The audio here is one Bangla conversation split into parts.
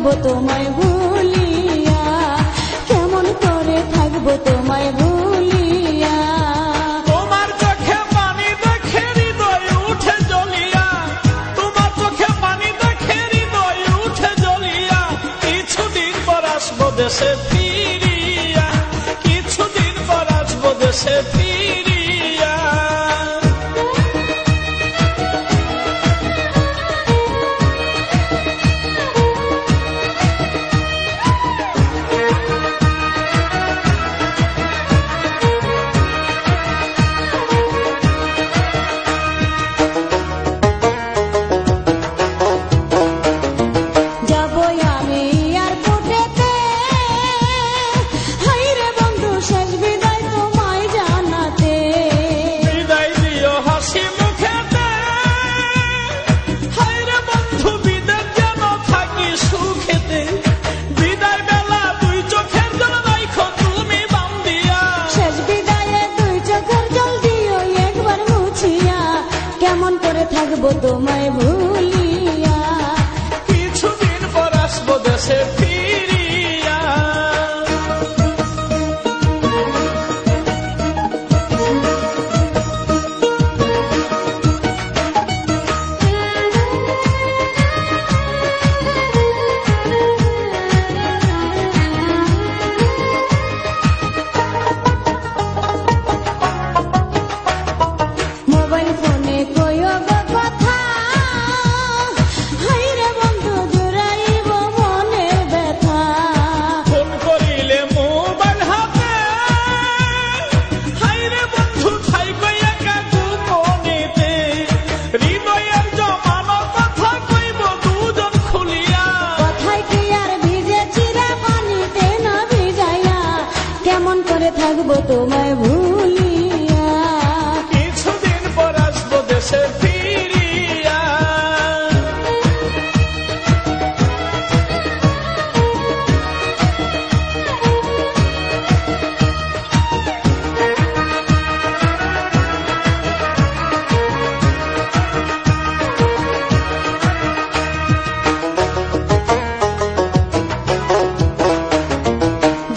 থাকবো তোমায় ভুলিয়া, কেমন করে থাকবো তোমায় ভুলিয়া। তোমার চোখে পানি দেখে হৃদয় উঠে জ্বলিয়া, তোমার চোখে পানি দেখে হৃদয় উঠে জ্বলিয়া। কিছুদিন পর আসবো দেশে ফিরিয়া, কিছুদিন পর আসবো দেশে ফিরিয়া। থাকবো তোমায় ভুলিয়া, কিছুদিন পর আসবো দেশে ফিরিয়া। মোবাইল ফোনে কইও কথা, হাইরে বন্ধু জুড়াইব মনের ব্যথা। ফোন করিলে মোবাইল হাতে, হাইরে বন্ধু থাইকো একা গোপনেতে। হৃদয়ের জমানো কথা কইব দুজন খুলিয়া, কথায় কি আর ভিজে চিরা পানিতে না ভিজাইয়া, কেমন করে থাকবো তোমায় ভুলিয়া। কিছুদিন পর আসবো দেশে ফিরিয়া।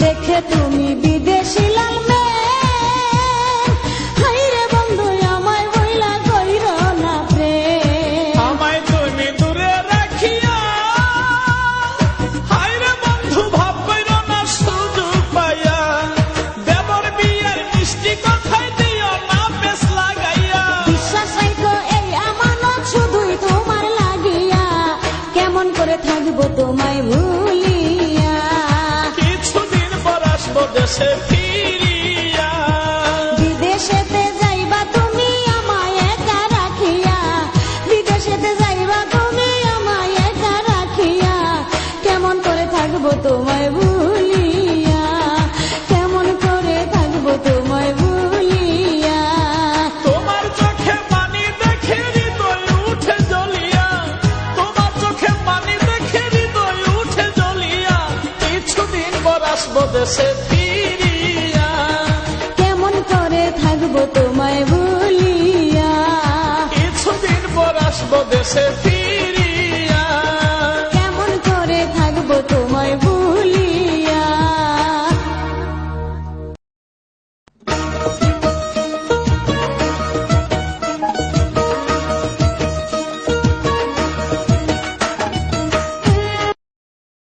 দেখে তুমি বিদেশি লাল মেয়ে, হাইরে বন্ধু আমায় বইলা কইর না প্রেম। আমায় তুমি দূরে রাখিয়া, হায়রে বন্ধু ভাব কইরো না সুযোগ পাইয়া। দেবর বিয়ের মিষ্টি কথায় দিও না পেছ লাগাইয়া। বিশ্বাস রাখো এই আমানত শুধুই তোমার লাগিয়া, কেমন করে থাকবো তোমায় ভুলিয়া। কিছুদিন পর আসবো দেশে ফিরিয়া। বিদেশেতে যাইবা তুমি আমায় একা রাখিয়া, বিদেশেতে যাইবা তুমি আমায় একা রাখিয়া, কেমন করে থাকবো তোমায় ভুলিয়া, কেমন করে থাকবো তোমায় ভুলিয়া। তোমার চোখে পানি দেখে হৃদয় উঠে জ্বলিয়া, তোমার চোখে পানি দেখে হৃদয় উঠে জ্বলিয়া। কিছুদিন পর আসবো দেশে ফিরিয়া, কেমন করে থাকবো তোমায় ভুলিয়া। কিছুদিন পর আসবো দেশে ফিরিয়া।